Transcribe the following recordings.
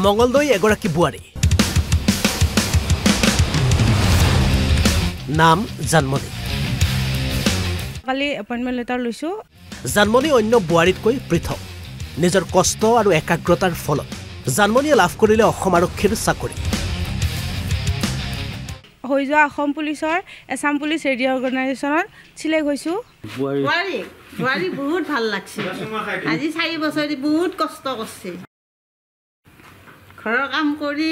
মঙ্গলদৈ এগৰাকী বোৱাৰী নাম জানমণি কালি এপইণ্টমেণ্ট লেটাৰ লৈছোঁ জানমণি অন্য বোৱাৰীতকৈ পৃথক নিজৰ কষ্ট আৰু একাগ্ৰতাৰ ফলত জানমণিয়ে লাভ কৰিলে অসম আৰক্ষীৰ চাকৰি হৈ যোৱা অসম পুলিচৰ এছাম পুলিচ ৰেডিঅ' অৰ্গেনাইজেশ্যনত চিলেক্ট হৈছোঁ বোৱাৰী বহুত ভাল লাগছে আজি 4 বছৰ বহুত কষ্ট কৰিছে ঘৰৰ কাম কৰি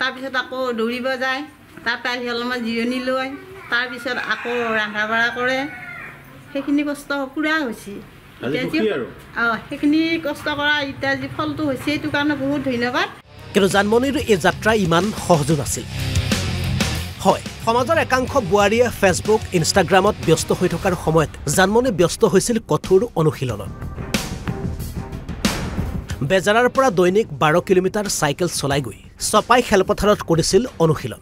তাৰপিছত আকৌ দৌৰিব যায় তাৰপৰা অলপমান জিৰণি লয় তাৰপিছত আকৌ ৰন্ধা বঢ়া কৰে সেইখিনি কষ্ট পুৰা হৈছে সেইখিনি কষ্ট কৰা এতিয়া যি ফলটো হৈছে এইটো কাৰণে বহুত ধন্যবাদ কিন্তু জানমণিৰ এই যাত্ৰা ইমান সহজো নাছিল হয় সমাজৰ একাংশ বোৱাৰীয়ে ফেচবুক ইনষ্টাগ্ৰামত ব্যস্ত হৈ থকাৰ সময়ত জানমণি ব্যস্ত হৈছিল কঠোৰ অনুশীলনত বেজাৰাৰ পৰা দৈনিক 12 কিলোমিটাৰ চাইকেল চলাই গৈ চপাই খেলপথাৰত কৰিছিল অনুশীলন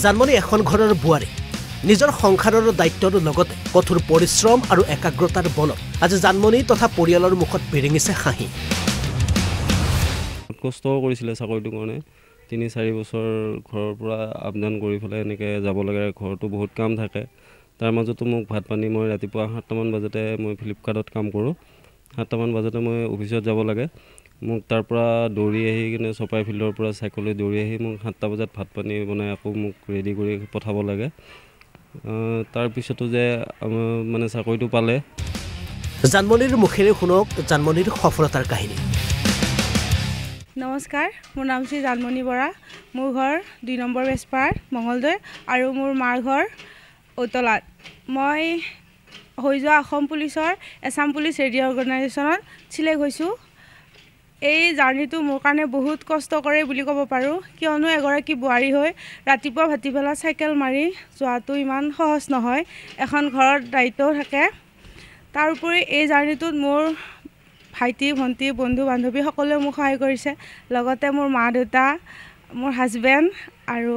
জানমণি এখন ঘৰৰ বোৱাৰী নিজৰ সংসাৰৰ দায়িত্বৰ লগতে কঠোৰ পৰিশ্ৰম আৰু একাগ্ৰতাৰ বলত আজি জানমণি তথা পৰিয়ালৰ মুখত বিৰিঙিছে হাঁহি কষ্ট কৰিছিলে চাকৰিটোৰ কাৰণে 3-4 বছৰ ঘৰৰ পৰা আপডাউন কৰি পেলাই এনেকৈ যাব লাগে ঘৰতো বহুত কাম থাকে তাৰ মাজতো মোক ভাত পানী মই ৰাতিপুৱা 7টামান বজাতে মই ফ্লিপকাৰ্টত কাম কৰোঁ 7টামান বজাতে মই অফিচত যাব লাগে মোক তাৰ পৰা দৌৰি আহি কিনে চপাই ফিল্ডৰ পৰা চাইকেললৈ দৌৰি আহি মোক 7টা বজাত ভাত পানী বনাই আকৌ মোক ৰেডি কৰি পঠাব লাগে তাৰ পিছতো যে মানে চাকৰিটো পালে জানমণিৰ মুখেৰে শুনক জানমণিৰ সফলতাৰ কাহিনী নমস্কাৰ মোৰ নাম শ্ৰী জানমণি বৰা মোৰ ঘৰ 2 নম্বৰ বেজপাৰ মঙ্গলদৈ আৰু মোৰ মাৰ ঘৰ ঔতলাত মই হৈ যোৱা অসম পুলিচৰ এছাম পুলিচ ৰেডিঅ' অৰ্গেনাইজেশ্যনত চিলেক্ট হৈছোঁ এই জাৰ্ণিটো মোৰ কাৰণে বহুত কষ্ট কৰে বুলি ক'ব পাৰোঁ কিয়নো এগৰাকী বোৱাৰী হৈ ৰাতিপুৱা ভাটিবেলা চাইকেল মাৰি যোৱাটো ইমান সহজ নহয় এখন ঘৰত দায়িত্বও থাকে তাৰোপৰি এই জাৰ্ণিটোত মোৰ ভাইটি ভণ্টি বন্ধু বান্ধৱী সকলোৱে মোক সহায় কৰিছে লগতে মোৰ মা দেউতা মোৰ হাজবেণ্ড আৰু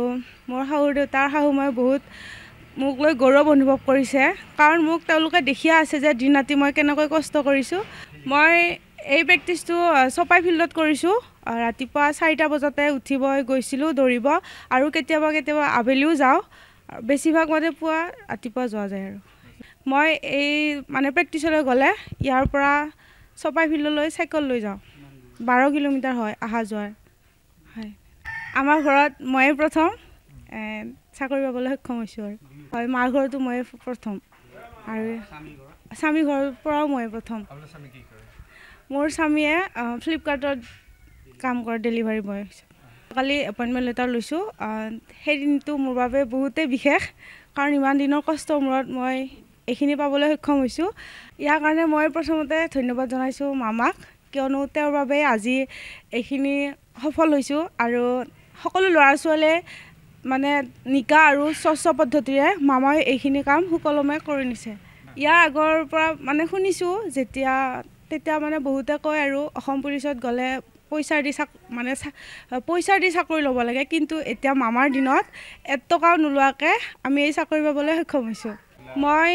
মোৰ শাহু দেউতাৰ শাহু মই বহুত মোক লৈ গৌৰৱ অনুভৱ কৰিছে কাৰণ মোক তেওঁলোকে দেখিয়া আছে যে দিন ৰাতি মই কেনেকৈ কষ্ট কৰিছোঁ মই এই প্ৰেক্টিছটো চপাই ফিল্ডত কৰিছোঁ ৰাতিপুৱা 4টা বজাতে উঠিব গৈছিলোঁ দৌৰিব আৰু কেতিয়াবা আবেলিও যাওঁ বেছিভাগ মানে পুৱা ৰাতিপুৱা যোৱা যায় আৰু মই এই মানে প্ৰেক্টিছলৈ গ'লে ইয়াৰ পৰা চপাই ফিল্ডলৈ চাইকেল লৈ যাওঁ 12 কিলোমিটাৰ হয় অহা যোৱাৰ হয় আমাৰ ঘৰত ময়ে প্ৰথম চাকৰি পাবলৈ সক্ষম হৈছোঁ আৰু হয় মাৰ ঘৰতো ময়ে প্ৰথম আৰু স্বামী ঘৰৰ পৰাও ময়ে প্ৰথম মোৰ স্বামীয়ে ফ্লিপকাৰ্টত কাম কৰে ডেলিভাৰী বয় কালি এপইণ্টমেণ্ট লেটাৰ লৈছোঁ সেই দিনটো মোৰ বাবে বহুতেই বিশেষ কাৰণ ইমান দিনৰ কষ্টৰ মূৰত মই এইখিনি পাবলৈ সক্ষম হৈছোঁ ইয়াৰ কাৰণে মই প্ৰথমতে ধন্যবাদ জনাইছোঁ মামাক কিয়নো তেওঁৰ বাবে আজি এইখিনি সফল হৈছোঁ আৰু সকলো ল'ৰা ছোৱালীয়ে মানে নিকা আৰু স্বচ্ছ পদ্ধতিৰে মামাই এইখিনি কাম সুকলমে কৰি নিছে ইয়াৰ আগৰ পৰা মানে শুনিছোঁ তেতিয়া মানে বহুতে কয় আৰু অসম পুলিচত গ'লে পইচা দি চাকৰি ল'ব লাগে কিন্তু এতিয়া মামাৰ দিনত 1 টকাও নোলোৱাকৈ আমি এই চাকৰি পাবলৈ সক্ষম হৈছোঁ মই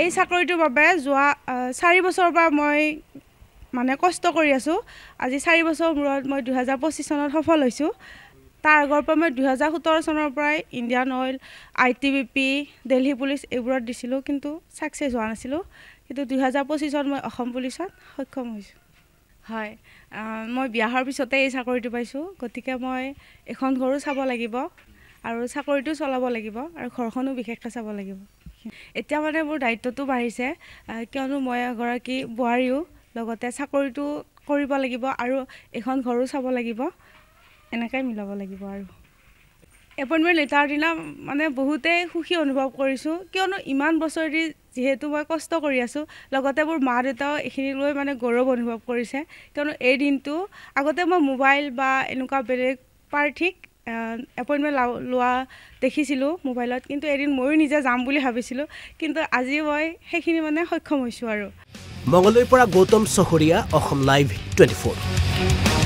এই চাকৰিটোৰ বাবে যোৱা 4 বছৰৰ পৰা মই মানে কষ্ট কৰি আছোঁ আজি 4 বছৰ মূৰত মই 2025 চনত সফল হৈছোঁ তাৰ আগৰ পৰা মই 2017 চনৰ পৰাই Indian oil ITBP Delhi police এইবোৰত দিছিলোঁ কিন্তু ছাকচেছ হোৱা নাছিলোঁ কিন্তু 2025 মই অসম পুলিচত সক্ষম হৈছোঁ হয় মই বিয়া হোৱাৰ পিছতে এই চাকৰিটো পাইছোঁ গতিকে মই এখন ঘৰো চাব লাগিব আৰু চাকৰিটো চলাব লাগিব আৰু ঘৰখনো বিশেষকৈ চাব লাগিব এতিয়া মানে মোৰ দায়িত্বটো বাঢ়িছে কিয়নো মই এগৰাকী বোৱাৰীও লগতে চাকৰিটো কৰিব লাগিব আৰু এখন ঘৰো চাব লাগিব এনেকৈ মিলাব লাগিব আৰু এপইণ্টমেণ্ট লেটাৰ দিনা মানে বহুতেই সুখী অনুভৱ কৰিছোঁ কিয়নো ইমান বছৰ দি যিহেতু মই কষ্ট কৰি আছোঁ লগতে মোৰ মা দেউতাও এইখিনি লৈ মানে গৌৰৱ অনুভৱ কৰিছে কিয়নো এই দিনটো আগতে মই মোবাইল বা এনেকুৱা বেলেগ প্ৰাৰ্থীক এপইণ্টমেণ্ট লোৱা দেখিছিলোঁ মোবাইলত কিন্তু এদিন ময়ো নিজে যাম বুলি ভাবিছিলোঁ কিন্তু আজি মই সেইখিনি মানে সক্ষম হৈছোঁ আৰু মঙ্গলদৈৰ পৰা গৌতম চহৰীয়া অসম লাইভ 24